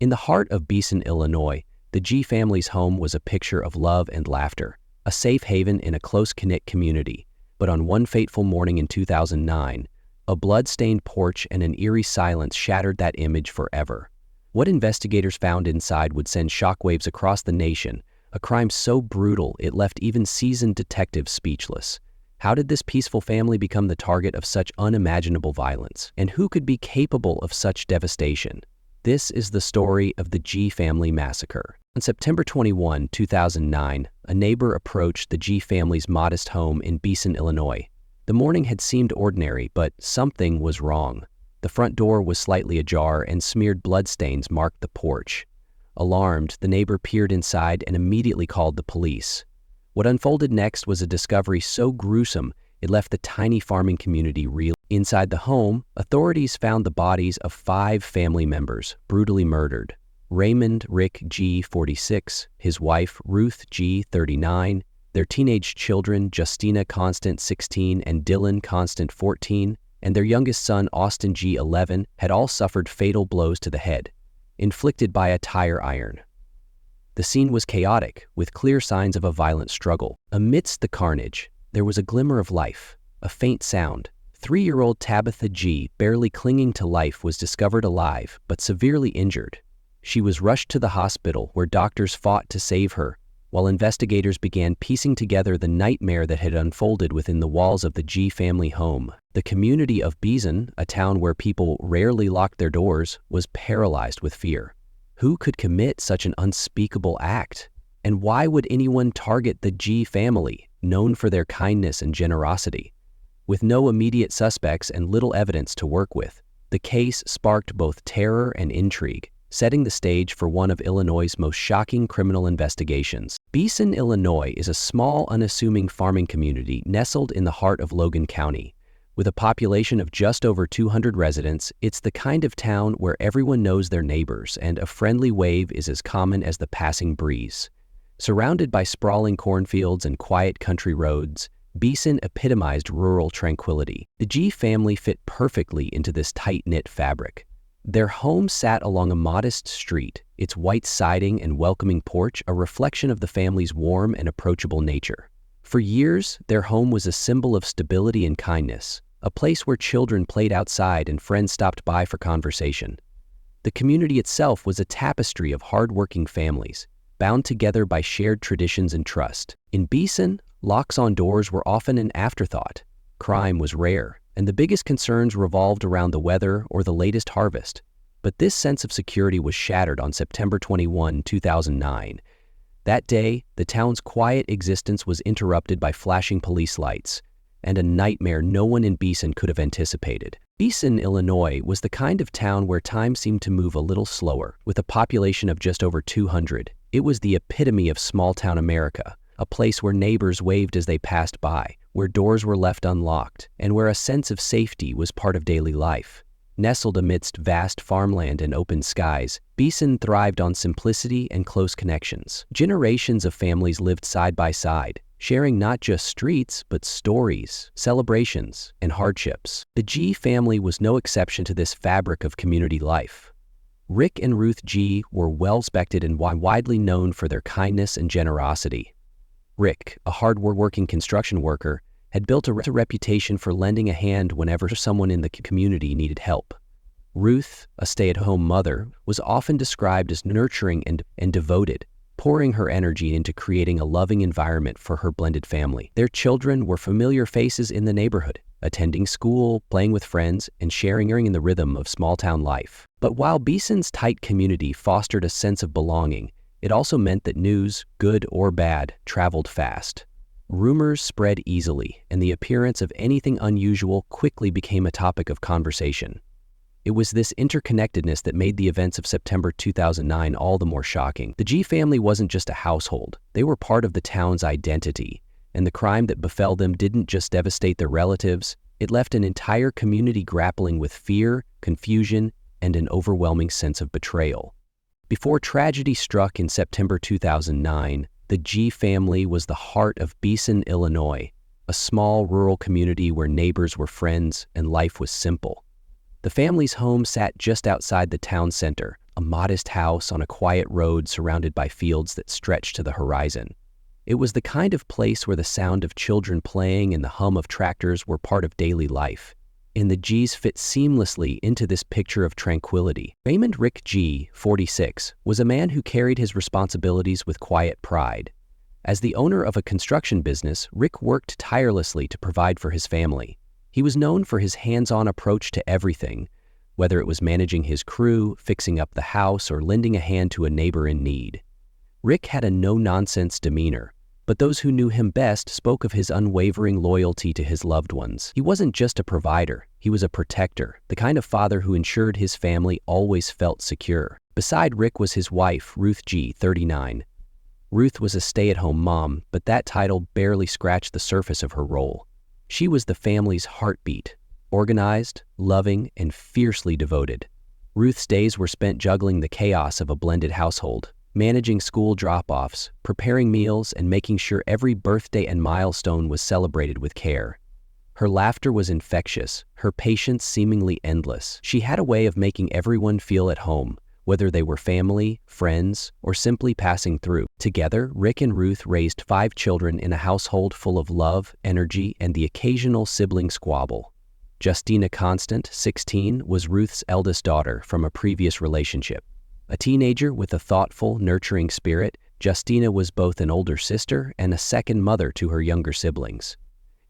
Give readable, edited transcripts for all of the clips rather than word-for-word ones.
In the heart of Beason, Illinois, the G family's home was a picture of love and laughter, a safe haven in a close-knit community. But on one fateful morning in 2009, a blood-stained porch and an eerie silence shattered that image forever. What investigators found inside would send shockwaves across the nation, a crime so brutal it left even seasoned detectives speechless. How did this peaceful family become the target of such unimaginable violence? And who could be capable of such devastation? This is the story of the G family massacre. On September 21, 2009, a neighbor approached the G family's modest home in Beason, Illinois. The morning had seemed ordinary, but something was wrong. The front door was slightly ajar and smeared bloodstains marked the porch. Alarmed, the neighbor peered inside and immediately called the police. What unfolded next was a discovery so gruesome it left the tiny farming community reeling. Inside the home, authorities found the bodies of 5 family members brutally murdered. Raymond Rick G., 46, his wife Ruth G., 39, their teenage children Justina Constant, 16, and Dylan Constant, 14, and their youngest son Austin G., 11, had all suffered fatal blows to the head, inflicted by a tire iron. The scene was chaotic, with clear signs of a violent struggle. Amidst the carnage, there was a glimmer of life, a faint sound. 3-year-old Tabitha G., barely clinging to life, was discovered alive, but severely injured. She was rushed to the hospital, where doctors fought to save her, while investigators began piecing together the nightmare that had unfolded within the walls of the G family home. The community of Beason, a town where people rarely locked their doors, was paralyzed with fear. Who could commit such an unspeakable act? And why would anyone target the G family, known for their kindness and generosity? With no immediate suspects and little evidence to work with, the case sparked both terror and intrigue, setting the stage for one of Illinois' most shocking criminal investigations. Beason, Illinois is a small, unassuming farming community nestled in the heart of Logan County. With a population of just over 200 residents, it's the kind of town where everyone knows their neighbors and a friendly wave is as common as the passing breeze. Surrounded by sprawling cornfields and quiet country roads, Beason epitomized rural tranquility. The G family fit perfectly into this tight-knit fabric. Their home sat along a modest street, its white siding and welcoming porch a reflection of the family's warm and approachable nature. For years, their home was a symbol of stability and kindness, a place where children played outside and friends stopped by for conversation. The community itself was a tapestry of hard-working families, bound together by shared traditions and trust. In Beason, locks on doors were often an afterthought. Crime was rare, and the biggest concerns revolved around the weather or the latest harvest. But this sense of security was shattered on September 21, 2009. That day, the town's quiet existence was interrupted by flashing police lights, and a nightmare no one in Beason could have anticipated. Beason, Illinois was the kind of town where time seemed to move a little slower. With a population of just over 200, it was the epitome of small-town America, a place where neighbors waved as they passed by, where doors were left unlocked, and where a sense of safety was part of daily life. Nestled amidst vast farmland and open skies, Beason thrived on simplicity and close connections. Generations of families lived side by side, sharing not just streets, but stories, celebrations, and hardships. The G family was no exception to this fabric of community life. Rick and Ruth G were well-respected and widely known for their kindness and generosity. Rick, a hard-working construction worker, had built a reputation for lending a hand whenever someone in the community needed help. Ruth, a stay-at-home mother, was often described as nurturing and devoted, pouring her energy into creating a loving environment for her blended family. Their children were familiar faces in the neighborhood, attending school, playing with friends, and sharing in the rhythm of small-town life. But while Beason's tight community fostered a sense of belonging, it also meant that news, good or bad, traveled fast. Rumors spread easily, and the appearance of anything unusual quickly became a topic of conversation. It was this interconnectedness that made the events of September 2009 all the more shocking. The G family wasn't just a household, they were part of the town's identity, and the crime that befell them didn't just devastate their relatives, it left an entire community grappling with fear, confusion, and an overwhelming sense of betrayal. Before tragedy struck in September 2009, the G family was the heart of Beason, Illinois, a small rural community where neighbors were friends and life was simple. The family's home sat just outside the town center, a modest house on a quiet road surrounded by fields that stretched to the horizon. It was the kind of place where the sound of children playing and the hum of tractors were part of daily life, and the G's fit seamlessly into this picture of tranquility. Raymond Rick G., 46, was a man who carried his responsibilities with quiet pride. As the owner of a construction business, Rick worked tirelessly to provide for his family. He was known for his hands-on approach to everything, whether it was managing his crew, fixing up the house, or lending a hand to a neighbor in need. Rick had a no-nonsense demeanor, but those who knew him best spoke of his unwavering loyalty to his loved ones. He wasn't just a provider, he was a protector, the kind of father who ensured his family always felt secure. Beside Rick was his wife, Ruth G., 39. Ruth was a stay-at-home mom, but that title barely scratched the surface of her role. She was the family's heartbeat, organized, loving, and fiercely devoted. Ruth's days were spent juggling the chaos of a blended household, managing school drop-offs, preparing meals, and making sure every birthday and milestone was celebrated with care. Her laughter was infectious, her patience seemingly endless. She had a way of making everyone feel at home, whether they were family, friends, or simply passing through. Together, Rick and Ruth raised 5 children in a household full of love, energy, and the occasional sibling squabble. Justina Constant, 16, was Ruth's eldest daughter from a previous relationship. A teenager with a thoughtful, nurturing spirit, Justina was both an older sister and a second mother to her younger siblings.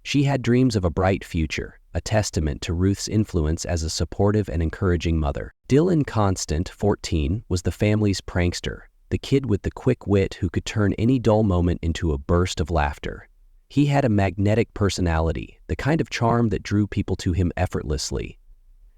She had dreams of a bright future, a testament to Ruth's influence as a supportive and encouraging mother. Dylan Constant, 14, was the family's prankster, the kid with the quick wit who could turn any dull moment into a burst of laughter. He had a magnetic personality, the kind of charm that drew people to him effortlessly.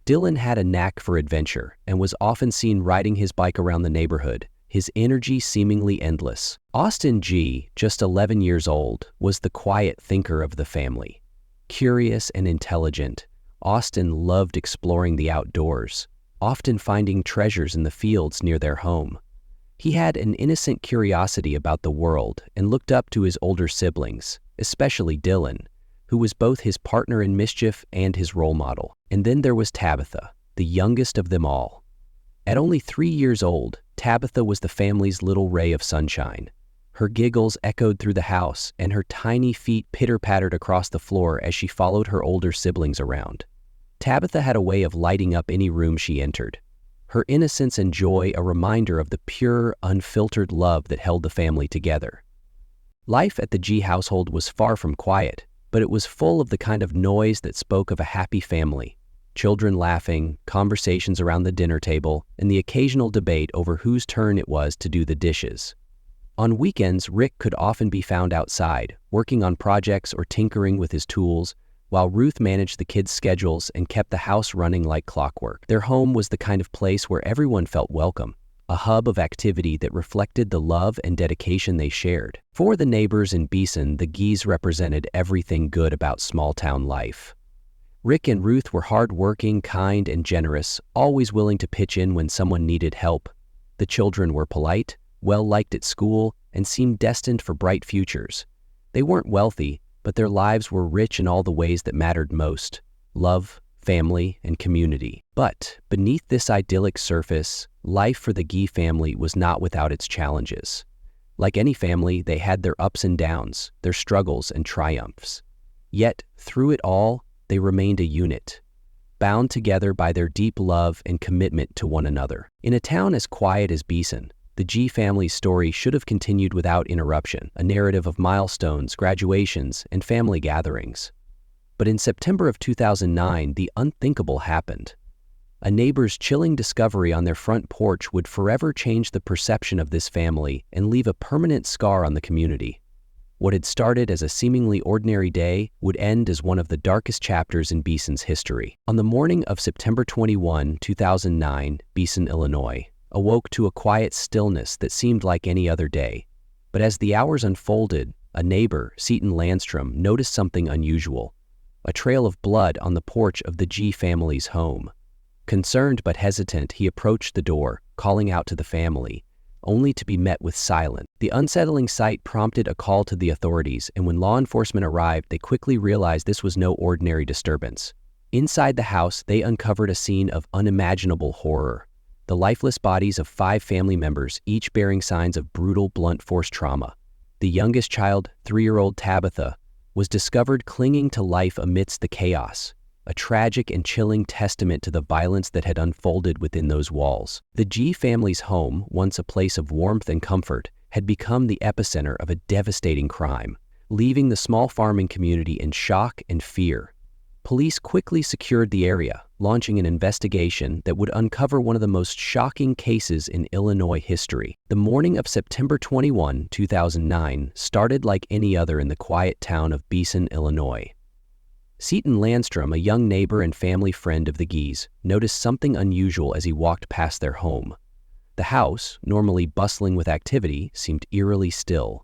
Dylan had a knack for adventure and was often seen riding his bike around the neighborhood, his energy seemingly endless. Austin G., just 11 years old, was the quiet thinker of the family. Curious and intelligent, Austin loved exploring the outdoors, often finding treasures in the fields near their home. He had an innocent curiosity about the world and looked up to his older siblings, especially Dylan, who was both his partner in mischief and his role model. And then there was Tabitha, the youngest of them all. At only 3 years old, Tabitha was the family's little ray of sunshine. Her giggles echoed through the house, and her tiny feet pitter-pattered across the floor as she followed her older siblings around. Tabitha had a way of lighting up any room she entered, her innocence and joy a reminder of the pure, unfiltered love that held the family together. Life at the G household was far from quiet, but it was full of the kind of noise that spoke of a happy family. Children laughing, conversations around the dinner table, and the occasional debate over whose turn it was to do the dishes. On weekends, Rick could often be found outside, working on projects or tinkering with his tools, while Ruth managed the kids' schedules and kept the house running like clockwork. Their home was the kind of place where everyone felt welcome, a hub of activity that reflected the love and dedication they shared. For the neighbors in Beason, the Gees represented everything good about small-town life. Rick and Ruth were hard-working, kind, and generous, always willing to pitch in when someone needed help. The children were polite, well-liked at school, and seemed destined for bright futures. They weren't wealthy, but their lives were rich in all the ways that mattered most: love, family, and community. But beneath this idyllic surface, life for the Gee family was not without its challenges. Like any family, they had their ups and downs, their struggles and triumphs. Yet, through it all, they remained a unit, bound together by their deep love and commitment to one another. In a town as quiet as Beason, the G family's story should have continued without interruption, a narrative of milestones, graduations, and family gatherings. But in September of 2009, the unthinkable happened. A neighbor's chilling discovery on their front porch would forever change the perception of this family and leave a permanent scar on the community. What had started as a seemingly ordinary day would end as one of the darkest chapters in Beason's history. On the morning of September 21, 2009, Beason, Illinois, awoke to a quiet stillness that seemed like any other day. But as the hours unfolded, a neighbor, Seton Landstrom, noticed something unusual: a trail of blood on the porch of the G family's home. Concerned but hesitant, he approached the door, calling out to the family, only to be met with silence. The unsettling sight prompted a call to the authorities, and when law enforcement arrived, they quickly realized this was no ordinary disturbance. Inside the house, they uncovered a scene of unimaginable horror. the lifeless bodies of 5 family members, each bearing signs of brutal blunt force trauma. The youngest child, 3-year-old Tabitha, was discovered clinging to life amidst the chaos, a tragic and chilling testament to the violence that had unfolded within those walls. The G family's home, once a place of warmth and comfort, had become the epicenter of a devastating crime, leaving the small farming community in shock and fear. Police quickly secured the area, launching an investigation that would uncover one of the most shocking cases in Illinois history. The morning of September 21, 2009, started like any other in the quiet town of Beason, Illinois. Seton Landstrom, a young neighbor and family friend of the Gees, noticed something unusual as he walked past their home. The house, normally bustling with activity, seemed eerily still.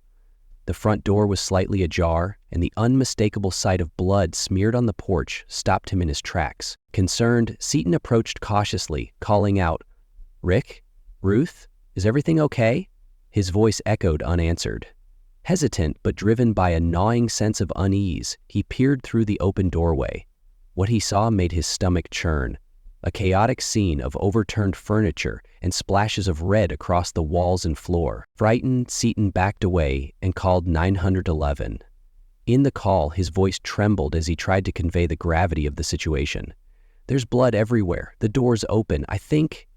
The front door was slightly ajar, and the unmistakable sight of blood smeared on the porch stopped him in his tracks. Concerned, Seton approached cautiously, calling out, "Rick? Ruth? Is everything okay?" His voice echoed unanswered. Hesitant but driven by a gnawing sense of unease, he peered through the open doorway. What he saw made his stomach churn. A chaotic scene of overturned furniture and splashes of red across the walls and floor. Frightened, Seton backed away and called 911. In the call, his voice trembled as he tried to convey the gravity of the situation. "There's blood everywhere. The door's open. I think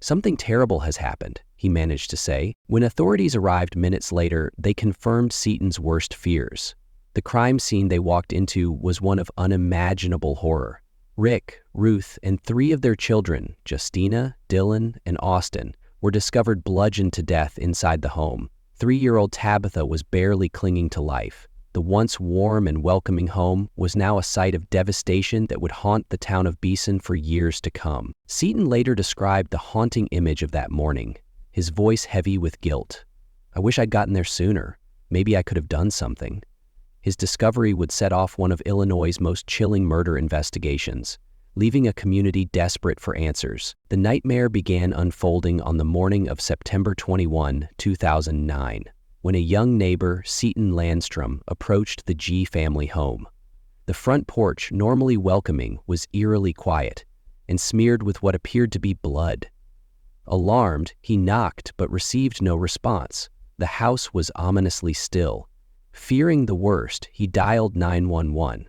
something terrible has happened," he managed to say. When authorities arrived minutes later, they confirmed Seton's worst fears. The crime scene they walked into was one of unimaginable horror. Rick, Ruth, and 3 of their children, Justina, Dylan, and Austin, were discovered bludgeoned to death inside the home. 3-year-old Tabitha was barely clinging to life. The once warm and welcoming home was now a site of devastation that would haunt the town of Beason for years to come. Seton later described the haunting image of that morning, his voice heavy with guilt. "I wish I'd gotten there sooner. Maybe I could have done something." His discovery would set off one of Illinois' most chilling murder investigations, leaving a community desperate for answers. The nightmare began unfolding on the morning of September 21, 2009, when a young neighbor, Seton Landstrom, approached the G family home. The front porch, normally welcoming, was eerily quiet and smeared with what appeared to be blood. Alarmed, he knocked but received no response. The house was ominously still. Fearing the worst, he dialed 911.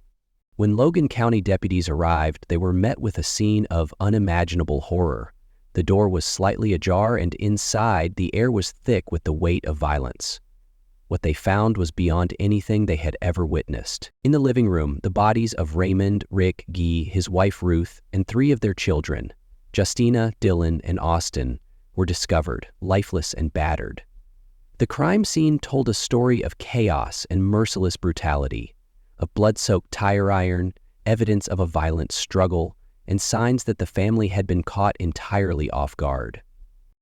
When Logan County deputies arrived, they were met with a scene of unimaginable horror. The door was slightly ajar, and inside, the air was thick with the weight of violence. What they found was beyond anything they had ever witnessed. In the living room, the bodies of Raymond, Rick, Guy, his wife Ruth, and 3 of their children, Justina, Dylan, and Austin, were discovered, lifeless and battered. The crime scene told a story of chaos and merciless brutality, of blood-soaked tire iron, evidence of a violent struggle, and signs that the family had been caught entirely off guard.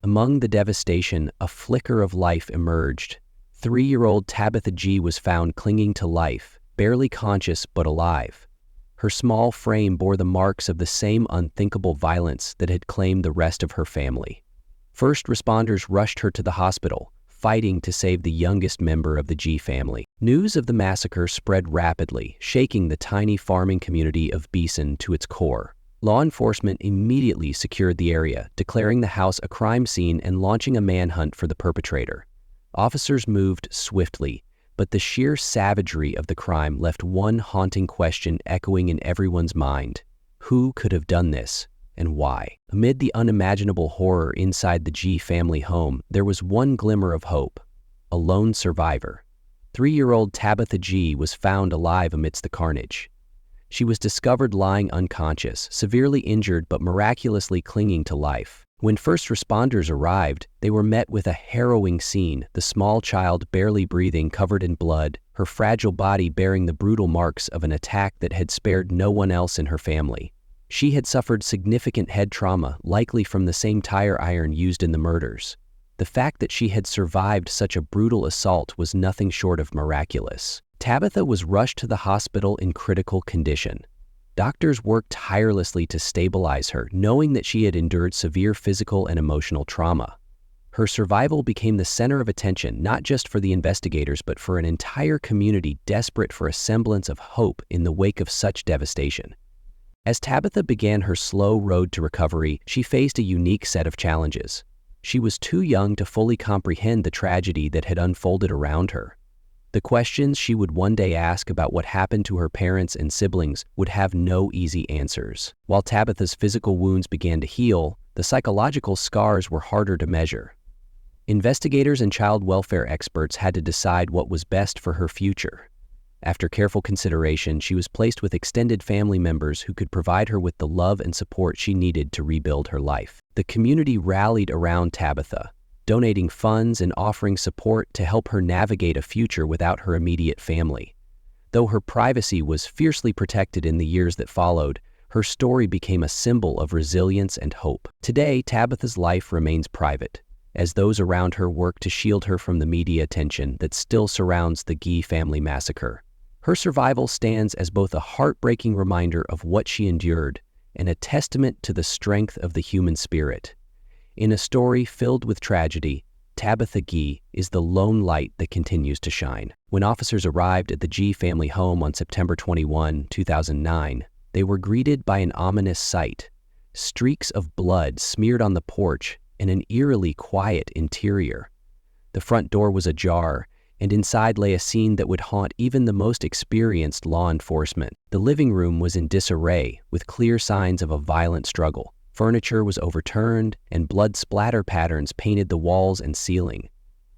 Among the devastation, a flicker of life emerged. 3-year-old Tabitha G was found clinging to life, barely conscious but alive. Her small frame bore the marks of the same unthinkable violence that had claimed the rest of her family. First responders rushed her to the hospital, fighting to save the youngest member of the G family. News of the massacre spread rapidly, shaking the tiny farming community of Beason to its core. Law enforcement immediately secured the area, declaring the house a crime scene and launching a manhunt for the perpetrator. Officers moved swiftly, but the sheer savagery of the crime left one haunting question echoing in everyone's mind. Who could have done this? And why? Amid the unimaginable horror inside the G family home, there was one glimmer of hope: a lone survivor. 3-year-old Tabitha G was found alive amidst the carnage. She was discovered lying unconscious, severely injured but miraculously clinging to life. When first responders arrived, they were met with a harrowing scene: the small child barely breathing, covered in blood, her fragile body bearing the brutal marks of an attack that had spared no one else in her family. She had suffered significant head trauma, likely from the same tire iron used in the murders. The fact that she had survived such a brutal assault was nothing short of miraculous. Tabitha was rushed to the hospital in critical condition. Doctors worked tirelessly to stabilize her, knowing that she had endured severe physical and emotional trauma. Her survival became the center of attention, not just for the investigators, but for an entire community desperate for a semblance of hope in the wake of such devastation. As Tabitha began her slow road to recovery, she faced a unique set of challenges. She was too young to fully comprehend the tragedy that had unfolded around her. The questions she would one day ask about what happened to her parents and siblings would have no easy answers. While Tabitha's physical wounds began to heal, the psychological scars were harder to measure. Investigators and child welfare experts had to decide what was best for her future. After careful consideration, she was placed with extended family members who could provide her with the love and support she needed to rebuild her life. The community rallied around Tabitha, donating funds and offering support to help her navigate a future without her immediate family. Though her privacy was fiercely protected in the years that followed, her story became a symbol of resilience and hope. Today, Tabitha's life remains private, as those around her work to shield her from the media attention that still surrounds the Gee family massacre. Her survival stands as both a heartbreaking reminder of what she endured and a testament to the strength of the human spirit. In a story filled with tragedy, Tabitha Gee is the lone light that continues to shine. When officers arrived at the Gee family home on September 21, 2009, they were greeted by an ominous sight: streaks of blood smeared on the porch and an eerily quiet interior. The front door was ajar, and inside lay a scene that would haunt even the most experienced law enforcement. The living room was in disarray, with clear signs of a violent struggle. Furniture was overturned, and blood splatter patterns painted the walls and ceiling.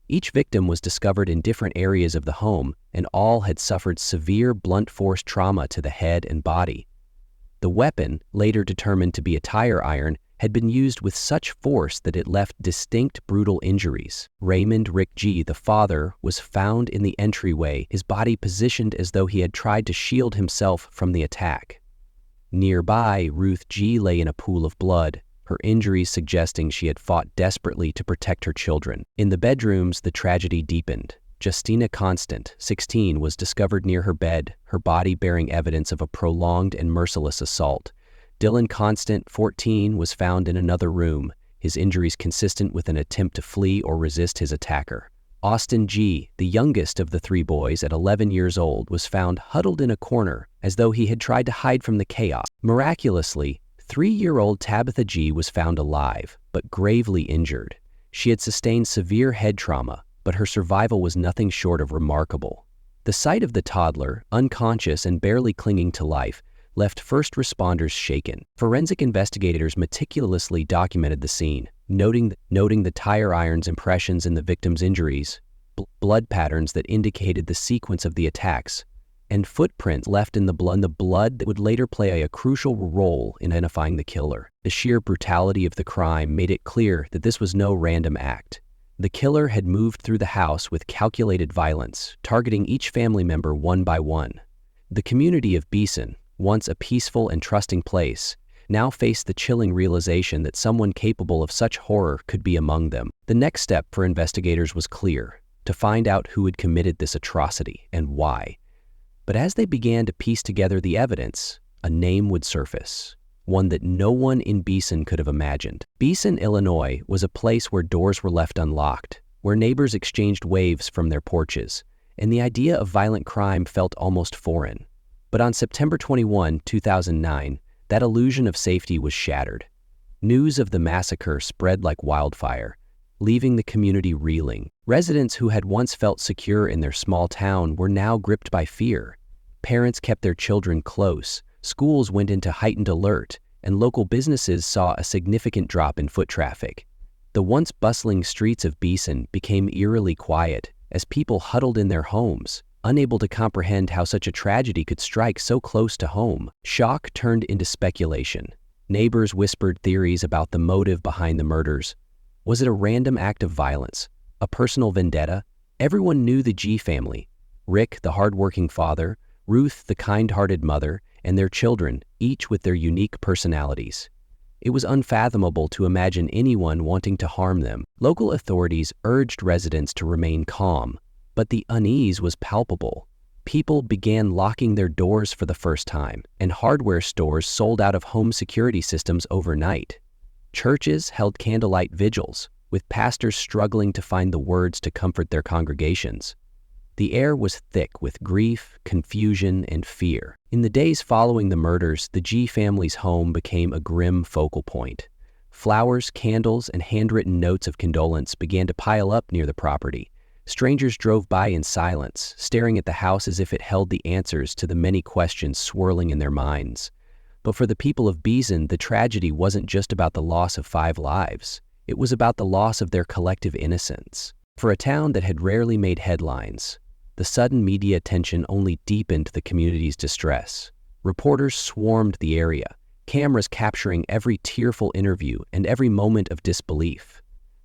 Each victim was discovered in different areas of the home, and all had suffered severe blunt force trauma to the head and body. The weapon, later determined to be a tire iron, had been used with such force that it left distinct brutal injuries. Raymond Rick Gee, the father, was found in the entryway, his body positioned as though he had tried to shield himself from the attack. Nearby, Ruth Gee lay in a pool of blood, her injuries suggesting she had fought desperately to protect her children. In the bedrooms, the tragedy deepened. Justina Constant, 16, was discovered near her bed, her body bearing evidence of a prolonged and merciless assault. Dylan Constant, 14, was found in another room, his injuries consistent with an attempt to flee or resist his attacker. Austin Gee, the youngest of the three boys at 11 years old, was found huddled in a corner as though he had tried to hide from the chaos. Miraculously, 3-year-old Tabitha Gee was found alive, but gravely injured. She had sustained severe head trauma, but her survival was nothing short of remarkable. The sight of the toddler, unconscious and barely clinging to life, left first responders shaken. Forensic investigators meticulously documented the scene, noting the tire iron's impressions in the victim's injuries, blood patterns that indicated the sequence of the attacks, and footprints left in the blood that would later play a crucial role in identifying the killer. The sheer brutality of the crime made it clear that this was no random act. The killer had moved through the house with calculated violence, targeting each family member one by one. The community of Beason, once a peaceful and trusting place, now faced the chilling realization that someone capable of such horror could be among them. The next step for investigators was clear: to find out who had committed this atrocity and why. But as they began to piece together the evidence, a name would surface, one that no one in Beason could have imagined. Beason, Illinois, was a place where doors were left unlocked, where neighbors exchanged waves from their porches, and the idea of violent crime felt almost foreign. But on September 21, 2009, that illusion of safety was shattered. News of the massacre spread like wildfire, leaving the community reeling. Residents who had once felt secure in their small town were now gripped by fear. Parents kept their children close, schools went into heightened alert, and local businesses saw a significant drop in foot traffic. The once bustling streets of Beason became eerily quiet as people huddled in their homes, unable to comprehend how such a tragedy could strike so close to home. Shock turned into speculation. Neighbors whispered theories about the motive behind the murders. Was it a random act of violence? A personal vendetta? Everyone knew the Gee family: Rick, the hardworking father, Ruth, the kind-hearted mother, and their children, each with their unique personalities. It was unfathomable to imagine anyone wanting to harm them. Local authorities urged residents to remain calm, but the unease was palpable. People began locking their doors for the first time, and hardware stores sold out of home security systems overnight. Churches held candlelight vigils, with pastors struggling to find the words to comfort their congregations. The air was thick with grief, confusion, and fear. In the days following the murders, the G family's home became a grim focal point. Flowers, candles, and handwritten notes of condolence began to pile up near the property. Strangers drove by in silence, staring at the house as if it held the answers to the many questions swirling in their minds. But for the people of Beason, the tragedy wasn't just about the loss of 5 lives. It was about the loss of their collective innocence. For a town that had rarely made headlines, the sudden media attention only deepened the community's distress. Reporters swarmed the area, cameras capturing every tearful interview and every moment of disbelief.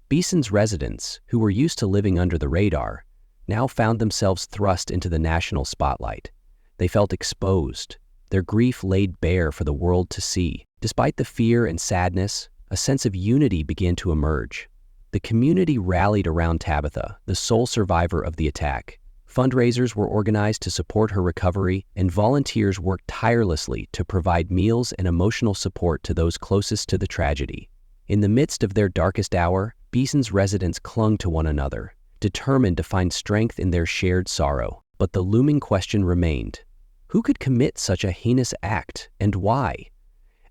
Beason's residents, who were used to living under the radar, now found themselves thrust into the national spotlight. They felt exposed, their grief laid bare for the world to see. Despite the fear and sadness, a sense of unity began to emerge. The community rallied around Tabitha, the sole survivor of the attack. Fundraisers were organized to support her recovery, and volunteers worked tirelessly to provide meals and emotional support to those closest to the tragedy. In the midst of their darkest hour, Beason's residents clung to one another, determined to find strength in their shared sorrow. But the looming question remained: who could commit such a heinous act, and why?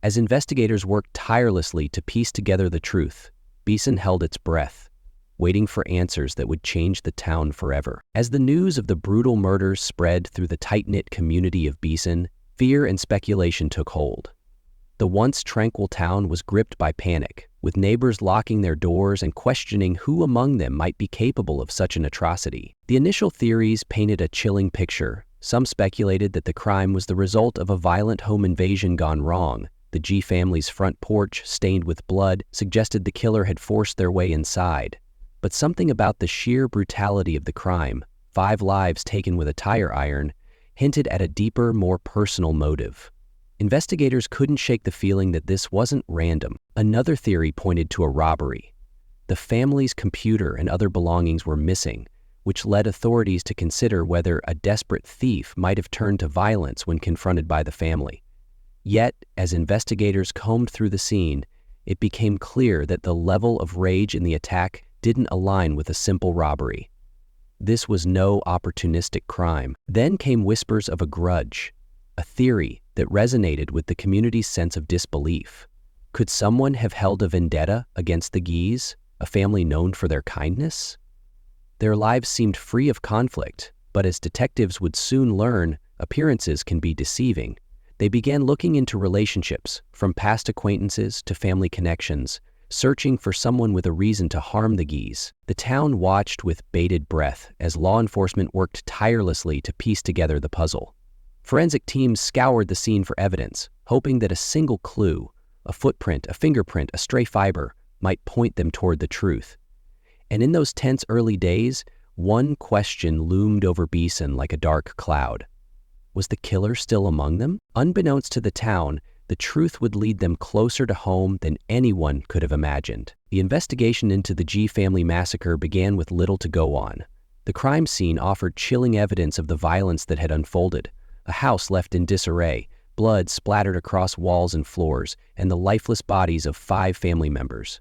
As investigators worked tirelessly to piece together the truth, Beason held its breath, waiting for answers that would change the town forever. As the news of the brutal murders spread through the tight-knit community of Beason, fear and speculation took hold. The once tranquil town was gripped by panic, with neighbors locking their doors and questioning who among them might be capable of such an atrocity. The initial theories painted a chilling picture. Some speculated that the crime was the result of a violent home invasion gone wrong. The G family's front porch, stained with blood, suggested the killer had forced their way inside. But something about the sheer brutality of the crime, 5 lives taken with a tire iron, hinted at a deeper, more personal motive. Investigators couldn't shake the feeling that this wasn't random. Another theory pointed to a robbery. The family's computer and other belongings were missing, which led authorities to consider whether a desperate thief might have turned to violence when confronted by the family. Yet, as investigators combed through the scene, it became clear that the level of rage in the attack didn't align with a simple robbery. This was no opportunistic crime. Then came whispers of a grudge, a theory that resonated with the community's sense of disbelief. Could someone have held a vendetta against the Gees, a family known for their kindness? Their lives seemed free of conflict, but as detectives would soon learn, appearances can be deceiving. They began looking into relationships, from past acquaintances to family connections, searching for someone with a reason to harm the Gees. The town watched with bated breath as law enforcement worked tirelessly to piece together the puzzle. Forensic teams scoured the scene for evidence, hoping that a single clue, a footprint, a fingerprint, a stray fiber, might point them toward the truth. And in those tense early days, one question loomed over Beason like a dark cloud. Was the killer still among them? Unbeknownst to the town, the truth would lead them closer to home than anyone could have imagined. The investigation into the G family massacre began with little to go on. The crime scene offered chilling evidence of the violence that had unfolded. A house left in disarray, blood splattered across walls and floors, and the lifeless bodies of 5 family members.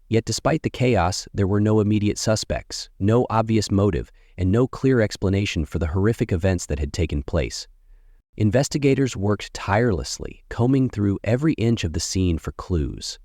Yet despite the chaos, there were no immediate suspects, no obvious motive, and no clear explanation for the horrific events that had taken place. Investigators worked tirelessly, combing through every inch of the scene for clues.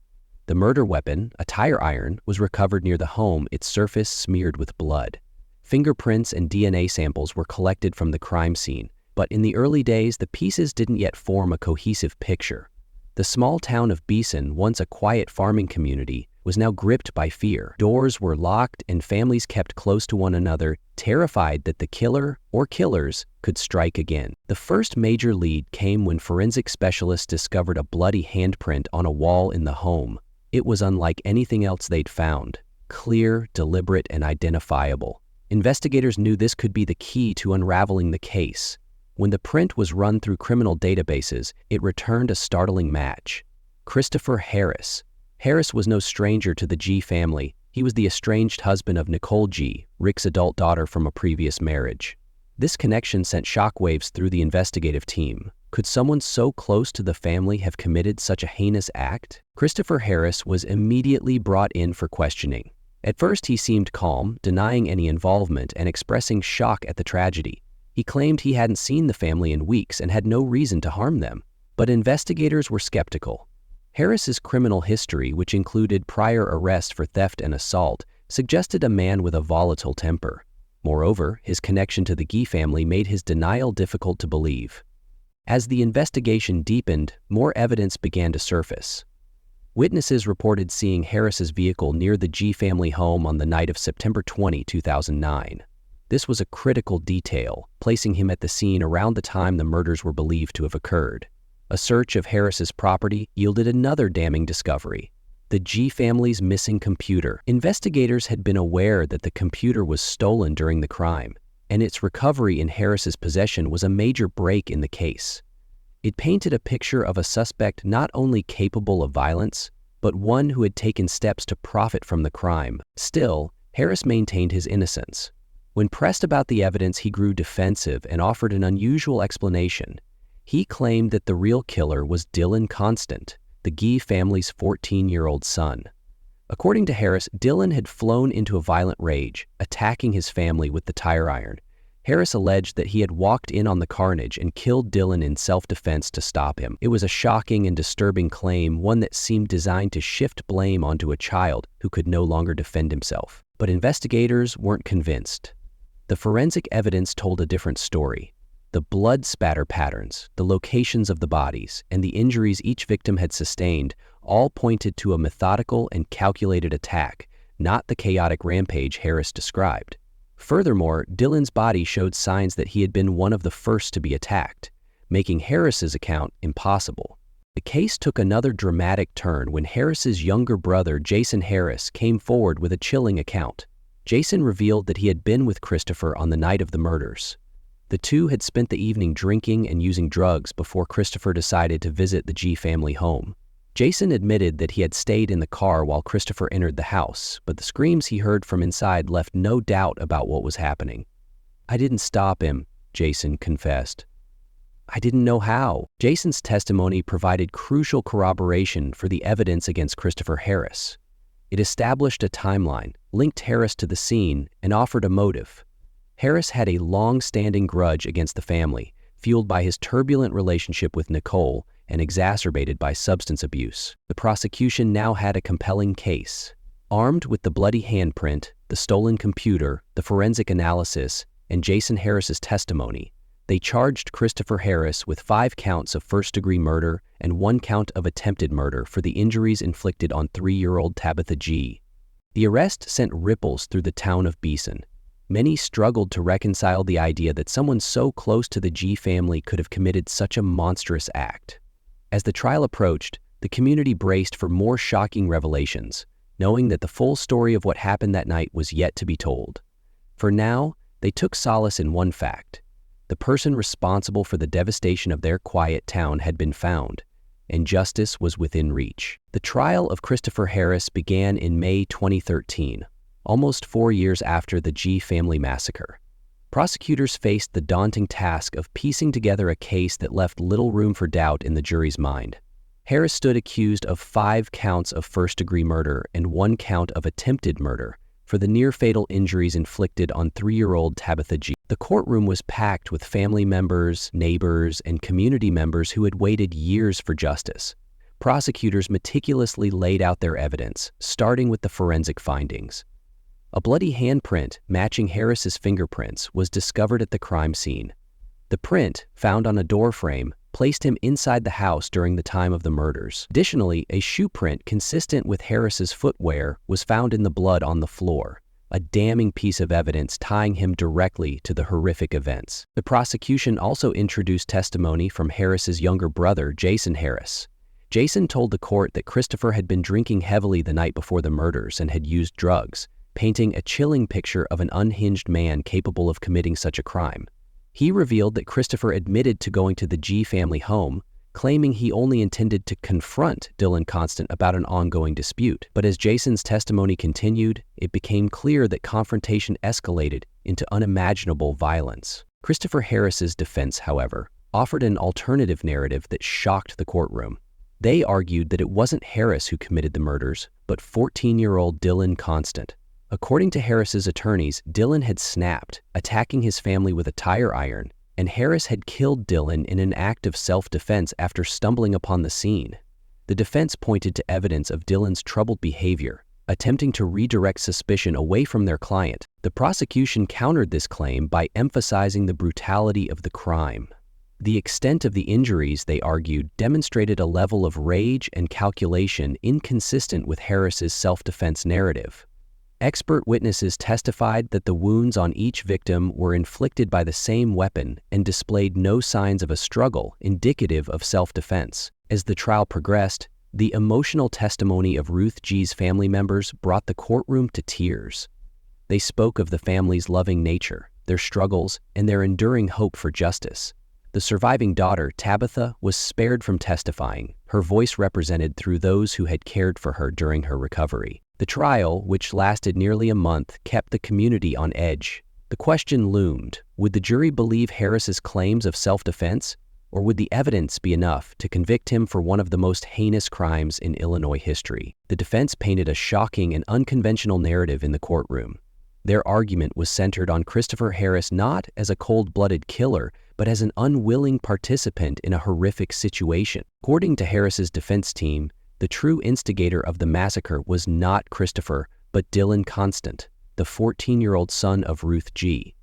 The murder weapon, a tire iron, was recovered near the home, its surface smeared with blood. Fingerprints and DNA samples were collected from the crime scene, but in the early days, the pieces didn't yet form a cohesive picture. The small town of Beason, once a quiet farming community, was now gripped by fear. Doors were locked and families kept close to one another, terrified that the killer or killers could strike again. The first major lead came when forensic specialists discovered a bloody handprint on a wall in the home. It was unlike anything else they'd found, clear, deliberate, and identifiable. Investigators knew this could be the key to unraveling the case. When the print was run through criminal databases, it returned a startling match. Christopher Harris. Harris was no stranger to the G family. He was the estranged husband of Nicole G., Rick's adult daughter from a previous marriage. This connection sent shockwaves through the investigative team. Could someone so close to the family have committed such a heinous act? Christopher Harris was immediately brought in for questioning. At first, he seemed calm, denying any involvement and expressing shock at the tragedy. He claimed he hadn't seen the family in weeks and had no reason to harm them. But investigators were skeptical. Harris's criminal history, which included prior arrests for theft and assault, suggested a man with a volatile temper. Moreover, his connection to the Gee family made his denial difficult to believe. As the investigation deepened, more evidence began to surface. Witnesses reported seeing Harris's vehicle near the Gee family home on the night of September 20, 2009. This was a critical detail, placing him at the scene around the time the murders were believed to have occurred. A search of Harris's property yielded another damning discovery: the Gee family's missing computer. Investigators had been aware that the computer was stolen during the crime, and its recovery in Harris's possession was a major break in the case. It painted a picture of a suspect not only capable of violence, but one who had taken steps to profit from the crime. Still, Harris maintained his innocence. When pressed about the evidence, he grew defensive and offered an unusual explanation. He claimed that the real killer was Dylan Constant, the Gee family's 14-year-old son. According to Harris, Dylan had flown into a violent rage, attacking his family with the tire iron. Harris alleged that he had walked in on the carnage and killed Dylan in self-defense to stop him. It was a shocking and disturbing claim, one that seemed designed to shift blame onto a child who could no longer defend himself. But investigators weren't convinced. The forensic evidence told a different story. The blood spatter patterns, the locations of the bodies, and the injuries each victim had sustained all pointed to a methodical and calculated attack, not the chaotic rampage Harris described. Furthermore, Dylan's body showed signs that he had been one of the first to be attacked, making Harris's account impossible. The case took another dramatic turn when Harris's younger brother, Jason Harris, came forward with a chilling account. Jason revealed that he had been with Christopher on the night of the murders. The two had spent the evening drinking and using drugs before Christopher decided to visit the Gee family home. Jason admitted that he had stayed in the car while Christopher entered the house, but the screams he heard from inside left no doubt about what was happening. "I didn't stop him," Jason confessed. "I didn't know how." Jason's testimony provided crucial corroboration for the evidence against Christopher Harris. It established a timeline, linked Harris to the scene, and offered a motive. Harris had a long-standing grudge against the family, fueled by his turbulent relationship with Nicole and exacerbated by substance abuse. The prosecution now had a compelling case. Armed with the bloody handprint, the stolen computer, the forensic analysis, and Jason Harris's testimony, they charged Christopher Harris with 5 counts of first-degree murder and 1 count of attempted murder for the injuries inflicted on 3-year-old Tabitha Gee. The arrest sent ripples through the town of Beason. Many struggled to reconcile the idea that someone so close to the Gee family could have committed such a monstrous act. As the trial approached, the community braced for more shocking revelations, knowing that the full story of what happened that night was yet to be told. For now, they took solace in one fact: the person responsible for the devastation of their quiet town had been found, and justice was within reach. The trial of Christopher Harris began in May 2013, almost 4 years after the Gee family massacre. Prosecutors faced the daunting task of piecing together a case that left little room for doubt in the jury's mind. Harris stood accused of 5 counts of first-degree murder and 1 count of attempted murder for the near-fatal injuries inflicted on 3-year-old Tabitha Gee. The courtroom was packed with family members, neighbors, and community members who had waited years for justice. Prosecutors meticulously laid out their evidence, starting with the forensic findings. A bloody handprint matching Harris's fingerprints was discovered at the crime scene. The print, found on a door frame, placed him inside the house during the time of the murders. Additionally, a shoe print consistent with Harris's footwear was found in the blood on the floor, a damning piece of evidence tying him directly to the horrific events. The prosecution also introduced testimony from Harris's younger brother, Jason Harris. Jason told the court that Christopher had been drinking heavily the night before the murders and had used drugs, painting a chilling picture of an unhinged man capable of committing such a crime. He revealed that Christopher admitted to going to the Gee family home, claiming he only intended to confront Dylan Constant about an ongoing dispute. But as Jason's testimony continued, it became clear that confrontation escalated into unimaginable violence. Christopher Harris's defense, however, offered an alternative narrative that shocked the courtroom. They argued that it wasn't Harris who committed the murders, but 14-year-old Dylan Constant. According to Harris's attorneys, Dillon had snapped, attacking his family with a tire iron, and Harris had killed Dillon in an act of self-defense after stumbling upon the scene. The defense pointed to evidence of Dillon's troubled behavior, attempting to redirect suspicion away from their client. The prosecution countered this claim by emphasizing the brutality of the crime. The extent of the injuries, they argued, demonstrated a level of rage and calculation inconsistent with Harris's self-defense narrative. Expert witnesses testified that the wounds on each victim were inflicted by the same weapon and displayed no signs of a struggle indicative of self-defense. As the trial progressed, the emotional testimony of Ruth G's family members brought the courtroom to tears. They spoke of the family's loving nature, their struggles, and their enduring hope for justice. The surviving daughter, Tabitha, was spared from testifying, her voice represented through those who had cared for her during her recovery. The trial, which lasted nearly a month, kept the community on edge. The question loomed: would the jury believe Harris's claims of self-defense, or would the evidence be enough to convict him for one of the most heinous crimes in Illinois history? The defense painted a shocking and unconventional narrative in the courtroom. Their argument was centered on Christopher Harris not as a cold-blooded killer, but as an unwilling participant in a horrific situation. According to Harris's defense team, the true instigator of the massacre was not Christopher, but Dillon Constant, the 14-year-old son of Ruth G.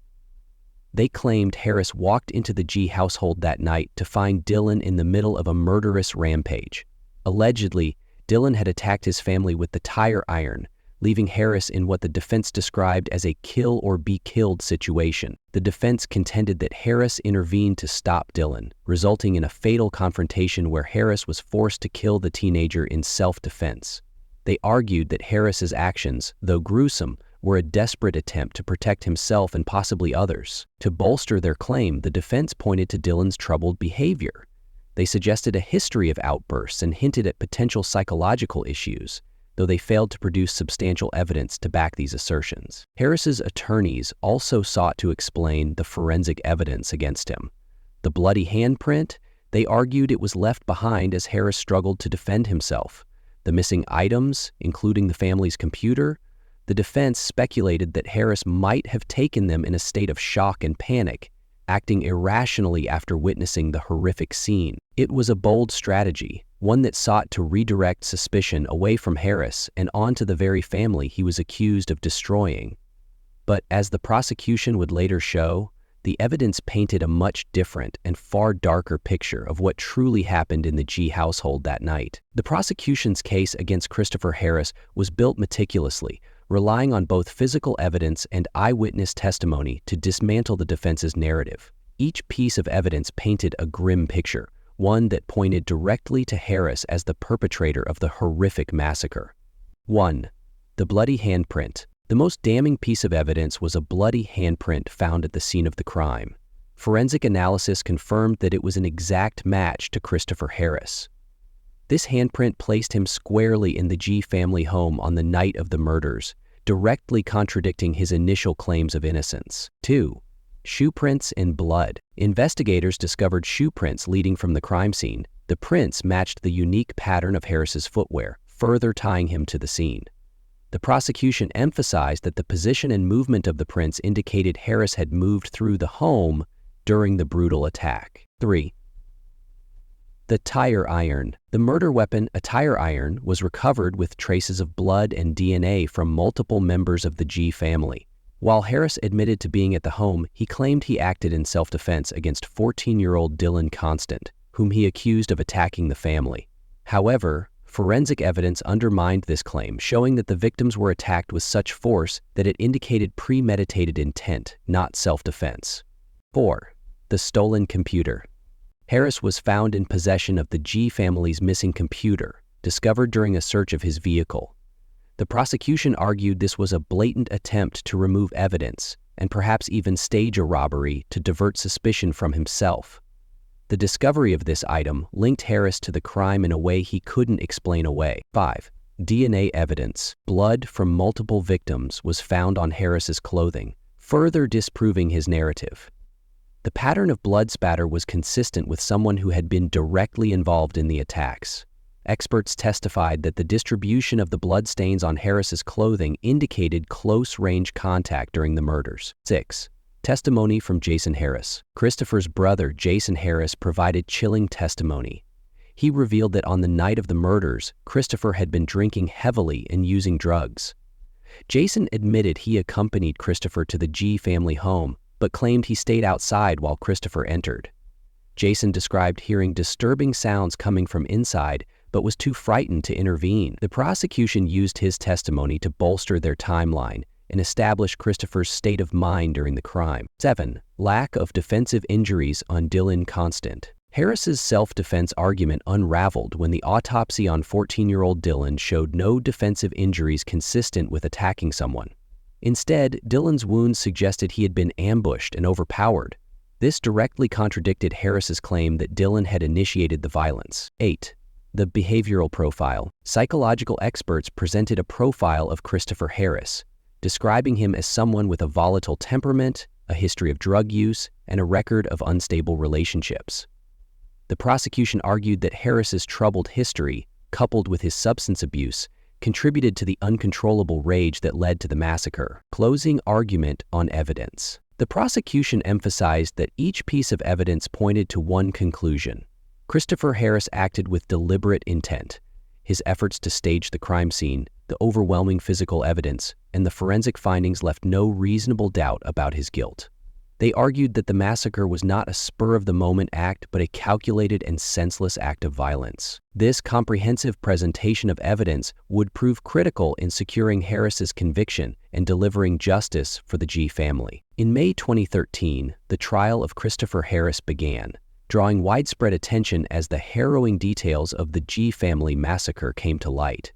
They claimed Harris walked into the G household that night to find Dillon in the middle of a murderous rampage. Allegedly, Dillon had attacked his family with the tire iron, leaving Harris in what the defense described as a kill or be killed situation. The defense contended that Harris intervened to stop Dillon, resulting in a fatal confrontation where Harris was forced to kill the teenager in self-defense. They argued that Harris's actions, though gruesome, were a desperate attempt to protect himself and possibly others. To bolster their claim, the defense pointed to Dillon's troubled behavior. They suggested a history of outbursts and hinted at potential psychological issues, though they failed to produce substantial evidence to back these assertions. Harris's attorneys also sought to explain the forensic evidence against him. The bloody handprint, they argued it was left behind as Harris struggled to defend himself. The missing items, including the family's computer, the defense speculated that Harris might have taken them in a state of shock and panic, acting irrationally after witnessing the horrific scene. It was a bold strategy, one that sought to redirect suspicion away from Harris and onto the very family he was accused of destroying. But as the prosecution would later show, the evidence painted a much different and far darker picture of what truly happened in the G household that night. The prosecution's case against Christopher Harris was built meticulously, relying on both physical evidence and eyewitness testimony to dismantle the defense's narrative. Each piece of evidence painted a grim picture, one that pointed directly to Harris as the perpetrator of the horrific massacre. 1. The bloody handprint. The most damning piece of evidence was a bloody handprint found at the scene of the crime. Forensic analysis confirmed that it was an exact match to Christopher Harris. This handprint placed him squarely in the G family home on the night of the murders, directly contradicting his initial claims of innocence. 2. Shoe prints and blood. Investigators discovered shoe prints leading from the crime scene. The prints matched the unique pattern of Harris's footwear, further tying him to the scene. The prosecution emphasized that the position and movement of the prints indicated Harris had moved through the home during the brutal attack. 3. The tire iron. The murder weapon, a tire iron, was recovered with traces of blood and DNA from multiple members of the G family. While Harris admitted to being at the home, he claimed he acted in self-defense against 14-year-old Dillon Constant, whom he accused of attacking the family. However, forensic evidence undermined this claim, showing that the victims were attacked with such force that it indicated premeditated intent, not self-defense. 4. The stolen computer. Harris was found in possession of the G family's missing computer, discovered during a search of his vehicle. The prosecution argued this was a blatant attempt to remove evidence and perhaps even stage a robbery to divert suspicion from himself. The discovery of this item linked Harris to the crime in a way he couldn't explain away. 5. DNA evidence. Blood from multiple victims was found on Harris's clothing, further disproving his narrative. The pattern of blood spatter was consistent with someone who had been directly involved in the attacks. Experts testified that the distribution of the bloodstains on Harris's clothing indicated close-range contact during the murders. 6. Testimony from Jason Harris. Christopher's brother, Jason Harris, provided chilling testimony. He revealed that on the night of the murders, Christopher had been drinking heavily and using drugs. Jason admitted he accompanied Christopher to the G family home, but claimed he stayed outside while Christopher entered. Jason described hearing disturbing sounds coming from inside, but was too frightened to intervene. The prosecution used his testimony to bolster their timeline and establish Christopher's state of mind during the crime. 7. Lack of defensive injuries on Dylan Constant. Harris's self-defense argument unraveled when the autopsy on 14-year-old Dylan showed no defensive injuries consistent with attacking someone. Instead, Dylan's wounds suggested he had been ambushed and overpowered. This directly contradicted Harris's claim that Dylan had initiated the violence. 8. The behavioral profile. Psychological experts presented a profile of Christopher Harris, describing him as someone with a volatile temperament, a history of drug use, and a record of unstable relationships. The prosecution argued that Harris's troubled history, coupled with his substance abuse, contributed to the uncontrollable rage that led to the massacre. Closing argument on evidence. The prosecution emphasized that each piece of evidence pointed to one conclusion. Christopher Harris acted with deliberate intent. His efforts to stage the crime scene, the overwhelming physical evidence, and the forensic findings left no reasonable doubt about his guilt. They argued that the massacre was not a spur-of-the-moment act, but a calculated and senseless act of violence. This comprehensive presentation of evidence would prove critical in securing Harris's conviction and delivering justice for the G family. In May 2013, the trial of Christopher Harris began, drawing widespread attention as the harrowing details of the G family massacre came to light.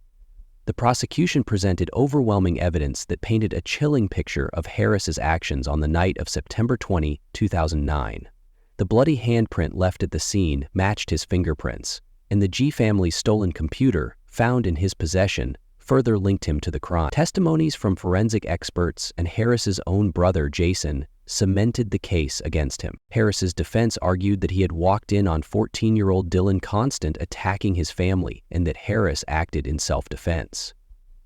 The prosecution presented overwhelming evidence that painted a chilling picture of Harris's actions on the night of September 20, 2009. The bloody handprint left at the scene matched his fingerprints, and the G family's stolen computer, found in his possession, further linked him to the crime. Testimonies from forensic experts and Harris's own brother, Jason, cemented the case against him. Harris's defense argued that he had walked in on 14-year-old Dylan Constant attacking his family and that Harris acted in self-defense.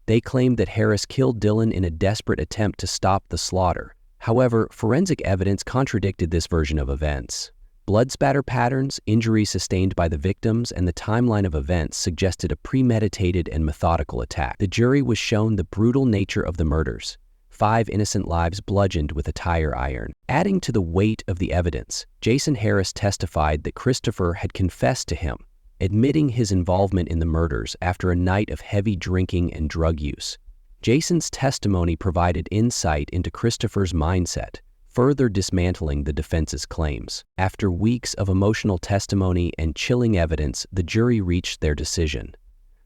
They claimed that Harris killed Dylan in a desperate attempt to stop the slaughter. However, forensic evidence contradicted this version of events. Blood spatter patterns, injuries sustained by the victims, and the timeline of events suggested a premeditated and methodical attack. The jury was shown the brutal nature of the murders. 5 innocent lives bludgeoned with a tire iron. Adding to the weight of the evidence, Jason Harris testified that Christopher had confessed to him, admitting his involvement in the murders after a night of heavy drinking and drug use. Jason's testimony provided insight into Christopher's mindset, further dismantling the defense's claims. After weeks of emotional testimony and chilling evidence, the jury reached their decision.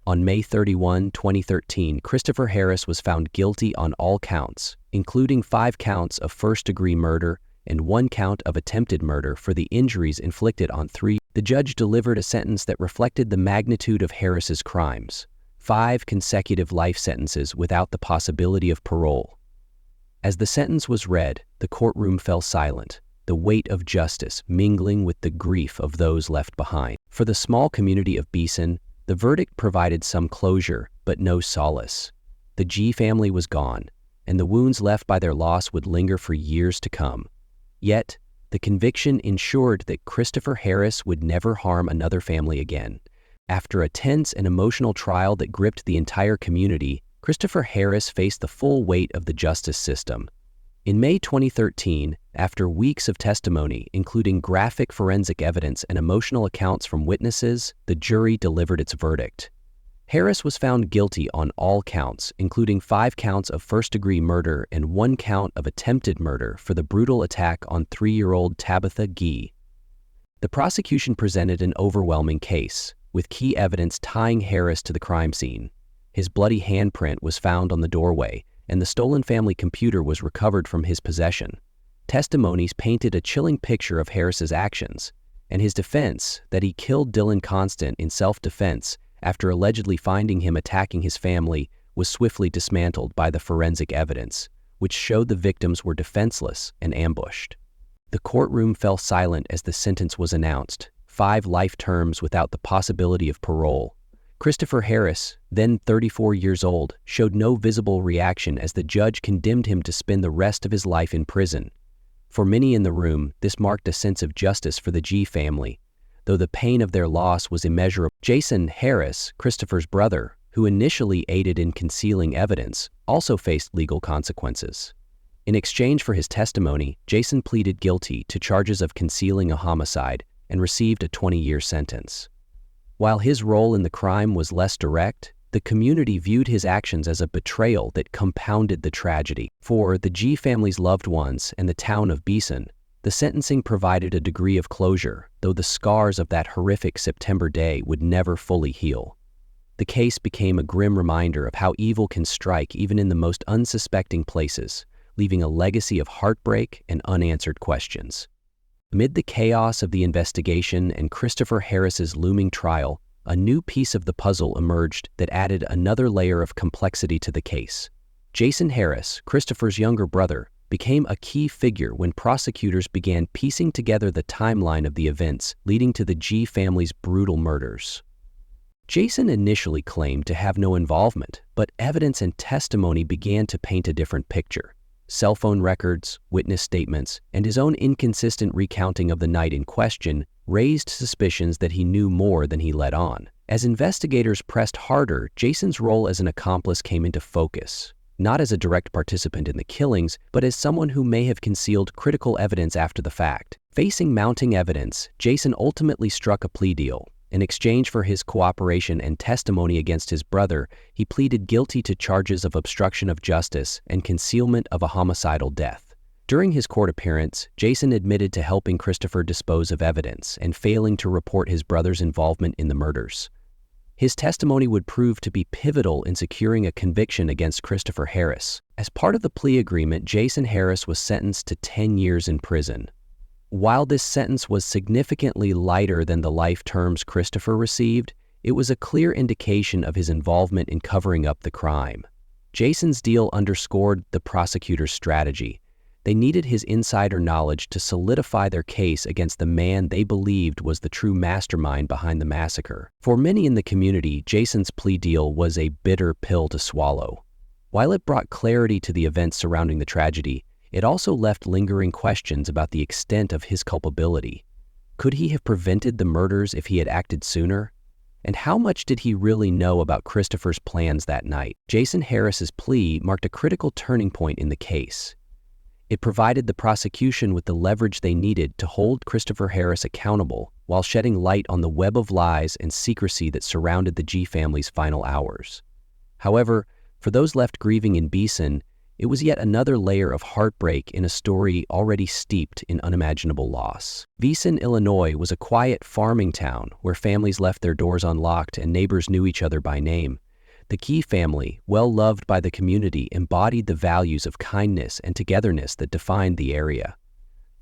On May 31, 2013, Christopher Harris was found guilty on all counts, including 5 counts of first-degree murder and 1 count of attempted murder for the injuries inflicted on 3. The judge delivered a sentence that reflected the magnitude of Harris's crimes: 5 consecutive life sentences without the possibility of parole. As the sentence was read, the courtroom fell silent, the weight of justice mingling with the grief of those left behind. For the small community of Beason, the verdict provided some closure, but no solace. The G family was gone, and the wounds left by their loss would linger for years to come. Yet, the conviction ensured that Christopher Harris would never harm another family again. After a tense and emotional trial that gripped the entire community, Christopher Harris faced the full weight of the justice system. In May 2013, after weeks of testimony, including graphic forensic evidence and emotional accounts from witnesses, the jury delivered its verdict. Harris was found guilty on all counts, including 5 counts of first-degree murder and 1 count of attempted murder for the brutal attack on 3-year-old Tabitha Gee. The prosecution presented an overwhelming case, with key evidence tying Harris to the crime scene. His bloody handprint was found on the doorway, and the stolen family computer was recovered from his possession. Testimonies painted a chilling picture of Harris's actions, and his defense that he killed Dylan Constant in self-defense after allegedly finding him attacking his family was swiftly dismantled by the forensic evidence, which showed the victims were defenseless and ambushed. The courtroom fell silent as the sentence was announced: 5 life terms without the possibility of parole. Christopher Harris, then 34 years old, showed no visible reaction as the judge condemned him to spend the rest of his life in prison. For many in the room, this marked a sense of justice for the G family, though the pain of their loss was immeasurable. Jason Harris, Christopher's brother, who initially aided in concealing evidence, also faced legal consequences. In exchange for his testimony, Jason pleaded guilty to charges of concealing a homicide and received a 20-year sentence. While his role in the crime was less direct, the community viewed his actions as a betrayal that compounded the tragedy. For the G family's loved ones and the town of Beason, the sentencing provided a degree of closure, though the scars of that horrific September day would never fully heal. The case became a grim reminder of how evil can strike even in the most unsuspecting places, leaving a legacy of heartbreak and unanswered questions. Amid the chaos of the investigation and Christopher Harris's looming trial, a new piece of the puzzle emerged that added another layer of complexity to the case. Jason Harris, Christopher's younger brother, became a key figure when prosecutors began piecing together the timeline of the events leading to the G family's brutal murders. Jason initially claimed to have no involvement, but evidence and testimony began to paint a different picture. Cell phone records, witness statements, and his own inconsistent recounting of the night in question raised suspicions that he knew more than he let on. As investigators pressed harder, Jason's role as an accomplice came into focus, not as a direct participant in the killings, but as someone who may have concealed critical evidence after the fact. Facing mounting evidence, Jason ultimately struck a plea deal. In exchange for his cooperation and testimony against his brother, he pleaded guilty to charges of obstruction of justice and concealment of a homicidal death. During his court appearance, Jason admitted to helping Christopher dispose of evidence and failing to report his brother's involvement in the murders. His testimony would prove to be pivotal in securing a conviction against Christopher Harris. As part of the plea agreement, Jason Harris was sentenced to 10 years in prison. While this sentence was significantly lighter than the life terms Christopher received, it was a clear indication of his involvement in covering up the crime. Jason's deal underscored the prosecutor's strategy. They needed his insider knowledge to solidify their case against the man they believed was the true mastermind behind the massacre. For many in the community, Jason's plea deal was a bitter pill to swallow. While it brought clarity to the events surrounding the tragedy, it also left lingering questions about the extent of his culpability. Could he have prevented the murders if he had acted sooner? And how much did he really know about Christopher's plans that night? Jason Harris's plea marked a critical turning point in the case. It provided the prosecution with the leverage they needed to hold Christopher Harris accountable while shedding light on the web of lies and secrecy that surrounded the G family's final hours. However, for those left grieving in Beason, it was yet another layer of heartbreak in a story already steeped in unimaginable loss. Beason, Illinois was a quiet farming town where families left their doors unlocked and neighbors knew each other by name. The Key family, well loved by the community, embodied the values of kindness and togetherness that defined the area.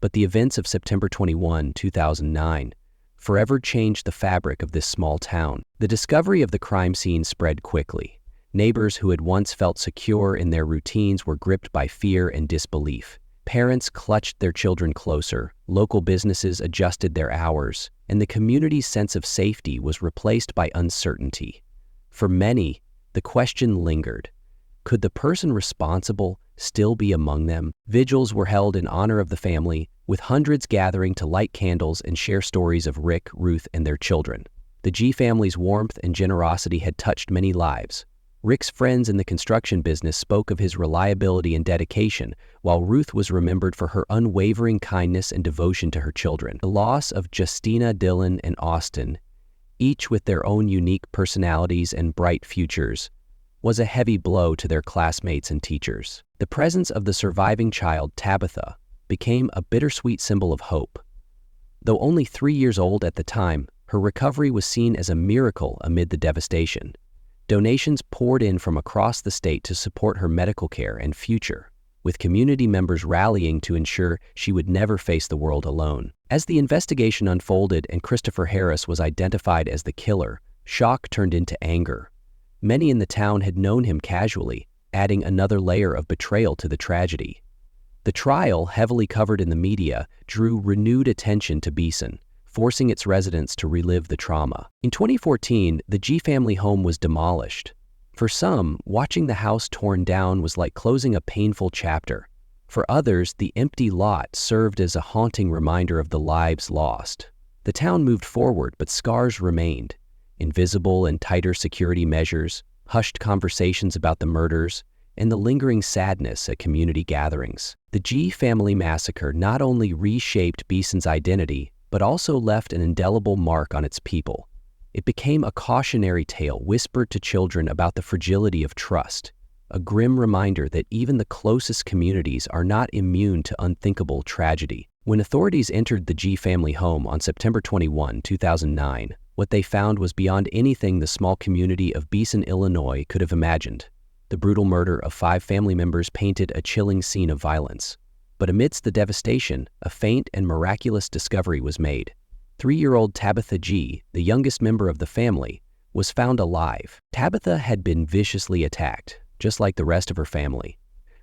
But the events of September 21, 2009, forever changed the fabric of this small town. The discovery of the crime scene spread quickly. Neighbors who had once felt secure in their routines were gripped by fear and disbelief. Parents clutched their children closer, local businesses adjusted their hours, and the community's sense of safety was replaced by uncertainty. For many, the question lingered. Could the person responsible still be among them? Vigils were held in honor of the family, with hundreds gathering to light candles and share stories of Rick, Ruth, and their children. The G family's warmth and generosity had touched many lives. Rick's friends in the construction business spoke of his reliability and dedication, while Ruth was remembered for her unwavering kindness and devotion to her children. The loss of Justina, Dylan, and Austin, each with their own unique personalities and bright futures, was a heavy blow to their classmates and teachers. The presence of the surviving child, Tabitha, became a bittersweet symbol of hope. Though only 3 years old at the time, her recovery was seen as a miracle amid the devastation. Donations poured in from across the state to support her medical care and future, with community members rallying to ensure she would never face the world alone. As the investigation unfolded and Christopher Harris was identified as the killer, shock turned into anger. Many in the town had known him casually, adding another layer of betrayal to the tragedy. The trial, heavily covered in the media, drew renewed attention to Beason. forcing its residents to relive the trauma. In 2014, the G family home was demolished. For some, watching the house torn down was like closing a painful chapter. For others, the empty lot served as a haunting reminder of the lives lost. The town moved forward, but scars remained. Invisible and tighter security measures, hushed conversations about the murders, and the lingering sadness at community gatherings. The G family massacre not only reshaped Beason's identity, but also left an indelible mark on its people. It became a cautionary tale whispered to children about the fragility of trust, a grim reminder that even the closest communities are not immune to unthinkable tragedy. When authorities entered the G family home on September 21, 2009, what they found was beyond anything the small community of Beason, Illinois could have imagined. The brutal murder of 5 family members painted a chilling scene of violence. But amidst the devastation, a faint and miraculous discovery was made. 3-year-old Tabitha G., the youngest member of the family, was found alive. Tabitha had been viciously attacked, just like the rest of her family.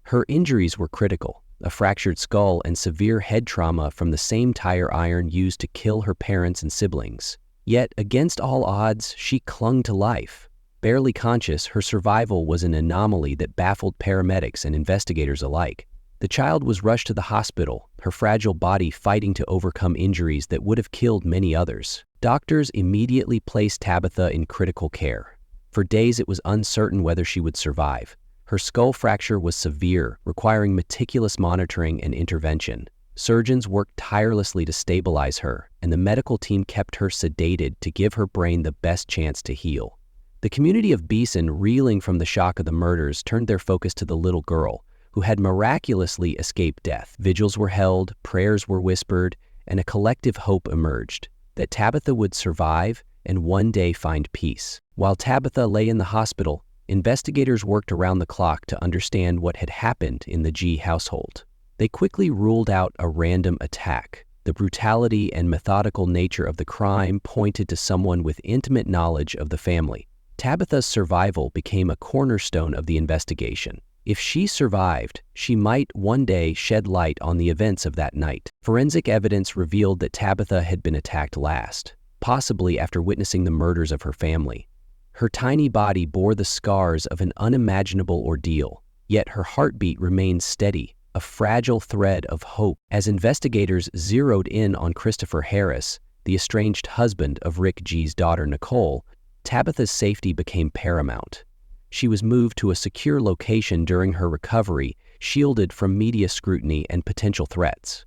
Her injuries were critical, a fractured skull and severe head trauma from the same tire iron used to kill her parents and siblings. Yet, against all odds, she clung to life. Barely conscious, her survival was an anomaly that baffled paramedics and investigators alike. The child was rushed to the hospital, her fragile body fighting to overcome injuries that would have killed many others. Doctors immediately placed Tabitha in critical care. For days it was uncertain whether she would survive. Her skull fracture was severe, requiring meticulous monitoring and intervention. Surgeons worked tirelessly to stabilize her, and the medical team kept her sedated to give her brain the best chance to heal. The community of Beason, reeling from the shock of the murders, turned their focus to the little girl, who had miraculously escaped death. Vigils were held, prayers were whispered, and a collective hope emerged that Tabitha would survive and one day find peace. While Tabitha lay in the hospital, investigators worked around the clock to understand what had happened in the G household. They quickly ruled out a random attack. The brutality and methodical nature of the crime pointed to someone with intimate knowledge of the family. Tabitha's survival became a cornerstone of the investigation. If she survived, she might one day shed light on the events of that night. Forensic evidence revealed that Tabitha had been attacked last, possibly after witnessing the murders of her family. Her tiny body bore the scars of an unimaginable ordeal, yet her heartbeat remained steady, a fragile thread of hope. As investigators zeroed in on Christopher Harris, the estranged husband of Rick G's daughter Nicole, Tabitha's safety became paramount. She was moved to a secure location during her recovery, shielded from media scrutiny and potential threats.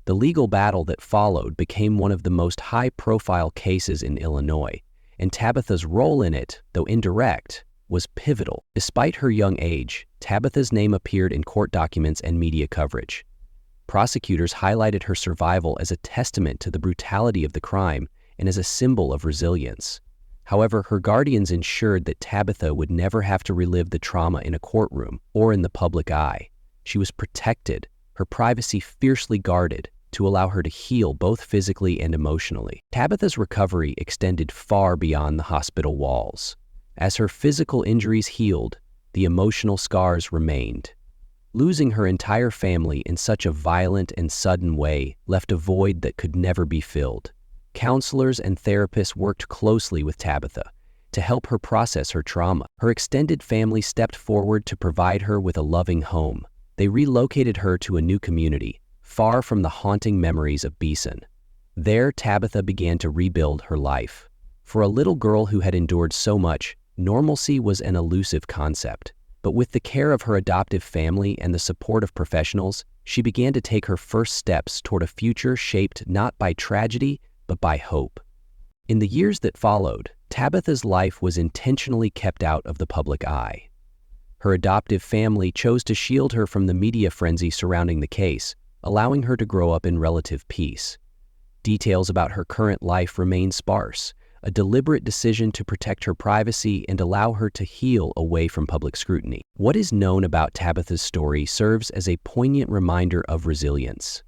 The legal battle that followed became one of the most high-profile cases in Illinois, and Tabitha's role in it, though indirect, was pivotal. Despite her young age, Tabitha's name appeared in court documents and media coverage. Prosecutors highlighted her survival as a testament to the brutality of the crime and as a symbol of resilience. However, her guardians ensured that Tabitha would never have to relive the trauma in a courtroom or in the public eye. She was protected, her privacy fiercely guarded, to allow her to heal both physically and emotionally. Tabitha's recovery extended far beyond the hospital walls. As her physical injuries healed, the emotional scars remained. Losing her entire family in such a violent and sudden way left a void that could never be filled. Counselors and therapists worked closely with Tabitha to help her process her trauma. Her extended family stepped forward to provide her with a loving home. They relocated her to a new community, far from the haunting memories of Beason. There, Tabitha began to rebuild her life. For a little girl who had endured so much, normalcy was an elusive concept. But with the care of her adoptive family and the support of professionals, she began to take her first steps toward a future shaped not by tragedy, but by hope. In the years that followed, Tabitha's life was intentionally kept out of the public eye. Her adoptive family chose to shield her from the media frenzy surrounding the case, allowing her to grow up in relative peace. Details about her current life remain sparse, a deliberate decision to protect her privacy and allow her to heal away from public scrutiny. What is known about Tabitha's story serves as a poignant reminder of resilience.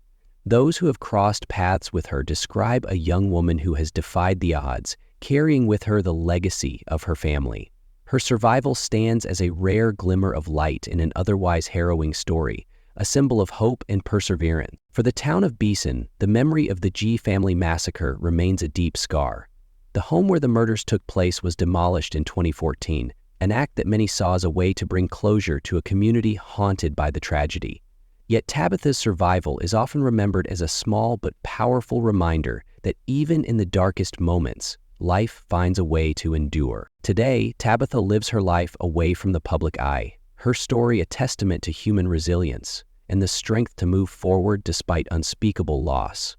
Those who have crossed paths with her describe a young woman who has defied the odds, carrying with her the legacy of her family. Her survival stands as a rare glimmer of light in an otherwise harrowing story, a symbol of hope and perseverance. For the town of Beason, the memory of the G family massacre remains a deep scar. The home where the murders took place was demolished in 2014, an act that many saw as a way to bring closure to a community haunted by the tragedy. Yet Tabitha's survival is often remembered as a small but powerful reminder that even in the darkest moments, life finds a way to endure. Today, Tabitha lives her life away from the public eye, her story a testament to human resilience and the strength to move forward despite unspeakable loss.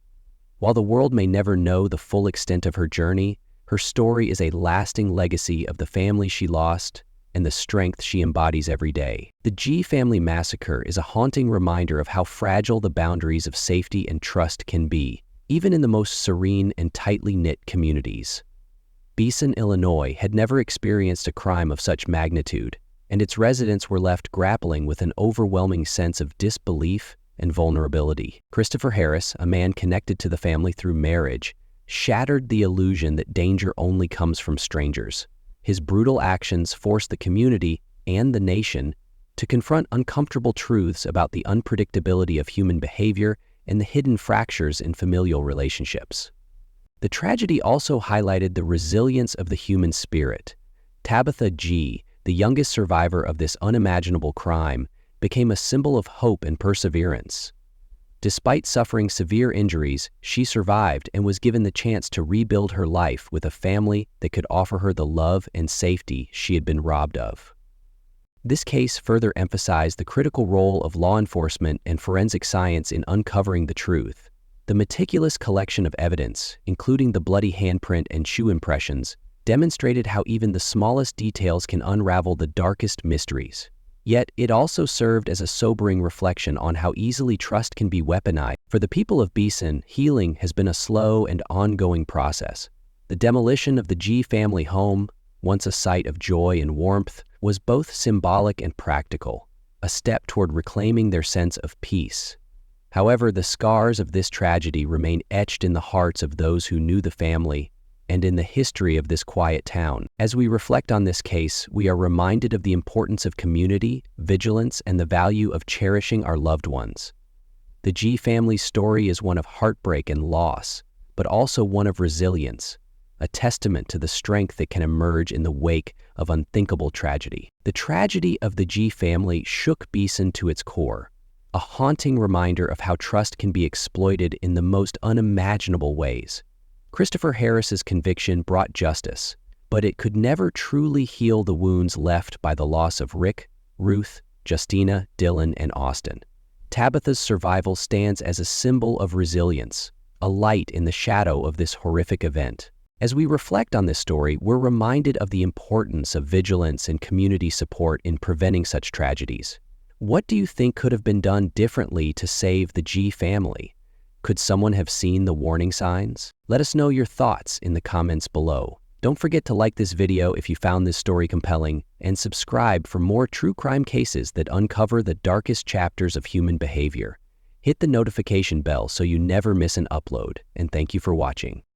While the world may never know the full extent of her journey, her story is a lasting legacy of the family she lost and the strength she embodies every day. The G family massacre is a haunting reminder of how fragile the boundaries of safety and trust can be, even in the most serene and tightly knit communities. Beason, Illinois had never experienced a crime of such magnitude, and its residents were left grappling with an overwhelming sense of disbelief and vulnerability. Christopher Harris, a man connected to the family through marriage, shattered the illusion that danger only comes from strangers. His brutal actions forced the community and the nation to confront uncomfortable truths about the unpredictability of human behavior and the hidden fractures in familial relationships. The tragedy also highlighted the resilience of the human spirit. Tabitha G., the youngest survivor of this unimaginable crime, became a symbol of hope and perseverance. Despite suffering severe injuries, she survived and was given the chance to rebuild her life with a family that could offer her the love and safety she had been robbed of. This case further emphasized the critical role of law enforcement and forensic science in uncovering the truth. The meticulous collection of evidence, including the bloody handprint and shoe impressions, demonstrated how even the smallest details can unravel the darkest mysteries. Yet, it also served as a sobering reflection on how easily trust can be weaponized. For the people of Beason, healing has been a slow and ongoing process. The demolition of the G family home, once a site of joy and warmth, was both symbolic and practical, a step toward reclaiming their sense of peace. However, the scars of this tragedy remain etched in the hearts of those who knew the family and in the history of this quiet town. As we reflect on this case, we are reminded of the importance of community, vigilance, and the value of cherishing our loved ones. The G family's story is one of heartbreak and loss, but also one of resilience, a testament to the strength that can emerge in the wake of unthinkable tragedy. The tragedy of the G family shook Beason to its core, a haunting reminder of how trust can be exploited in the most unimaginable ways. Christopher Harris's conviction brought justice, but it could never truly heal the wounds left by the loss of Rick, Ruth, Justina, Dylan, and Austin. Tabitha's survival stands as a symbol of resilience, a light in the shadow of this horrific event. As we reflect on this story, we're reminded of the importance of vigilance and community support in preventing such tragedies. What do you think could have been done differently to save the G family? Could someone have seen the warning signs? Let us know your thoughts in the comments below. Don't forget to like this video if you found this story compelling, and subscribe for more true crime cases that uncover the darkest chapters of human behavior. Hit the notification bell so you never miss an upload, and thank you for watching.